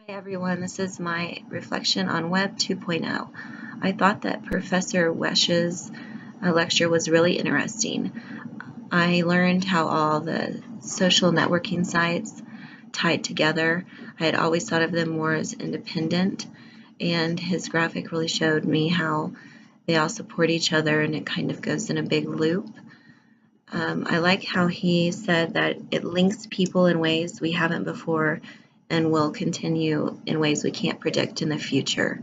Hi everyone, this is my reflection on Web 2.0. I thought that Professor Wesch's lecture was really interesting. I learned how all the social networking sites tied together. I had always thought of them more as independent, and his graphic really showed me how they all support each other and it kind of goes in a big loop. I like how he said that it links people in ways we haven't before and will continue in ways we can't predict in the future.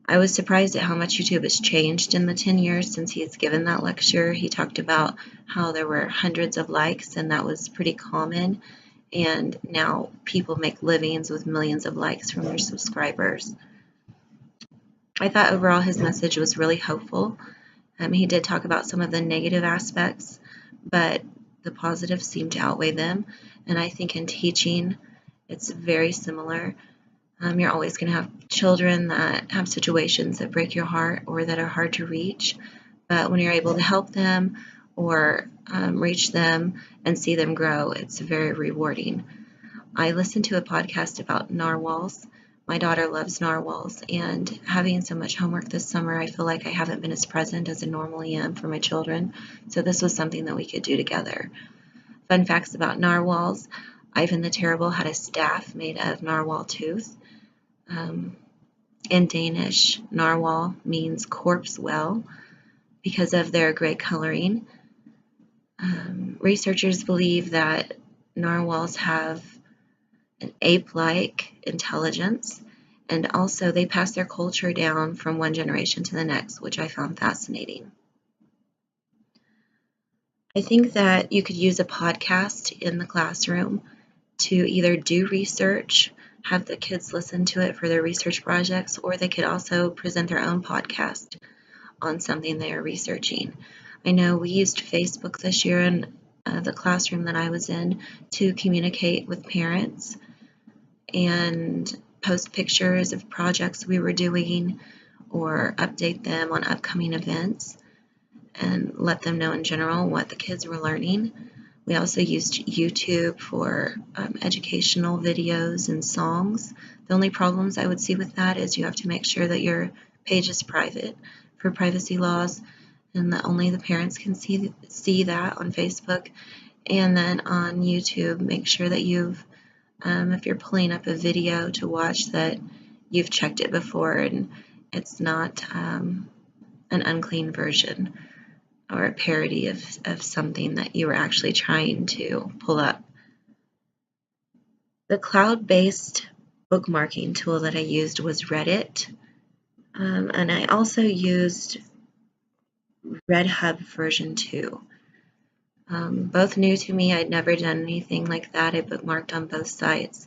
I was surprised at how much YouTube has changed in the 10 years since he's given that lecture. He talked about how there were hundreds of likes and that was pretty common, and now people make livings with millions of likes from their subscribers. I thought overall his message was really hopeful. He did talk about some of the negative aspects, but the positives seem to outweigh them, and I think in teaching it's very similar. You're always going to have children that have situations that break your heart or that are hard to reach, but when you're able to help them or reach them and see them grow, it's very rewarding. I listened to a podcast about narwhals. My daughter loves narwhals, and having so much homework this summer, I feel like I haven't been as present as I normally am for my children, so this was something that we could do together. Fun facts about narwhals. Ivan the Terrible had a staff made of narwhal tooth. In Danish, narwhal means corpse well because of their gray coloring. Researchers believe that narwhals have an ape-like intelligence, and also they pass their culture down from one generation to the next, which I found fascinating. I think that you could use a podcast in the classroom to either do research, have the kids listen to it for their research projects, or they could also present their own podcast on something they are researching. I know we used Facebook this year in the classroom that I was in to communicate with parents and post pictures of projects we were doing or update them on upcoming events and let them know in general what the kids were learning. We also used YouTube for educational videos and songs. The only problems I would see with that is you have to make sure that your page is private for privacy laws and that only the parents can see that on Facebook. And then on YouTube, make sure that you've, if you're pulling up a video to watch, that you've checked it before and it's not an unclean version or a parody of something that you were actually trying to pull up. The cloud-based bookmarking tool that I used was Reddit, and I also used RedHub version 2. Both new to me. I'd never done anything like that. I bookmarked on both sites.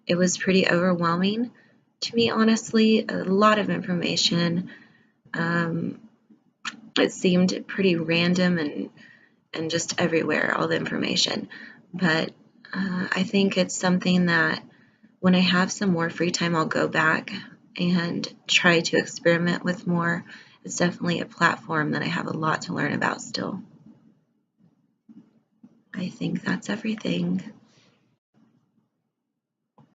It was pretty overwhelming to me, honestly. A lot of information. It seemed pretty random and just everywhere, all the information. But I think it's something that when I have some more free time, I'll go back and try to experiment with more. It's definitely a platform that I have a lot to learn about still. I think that's everything.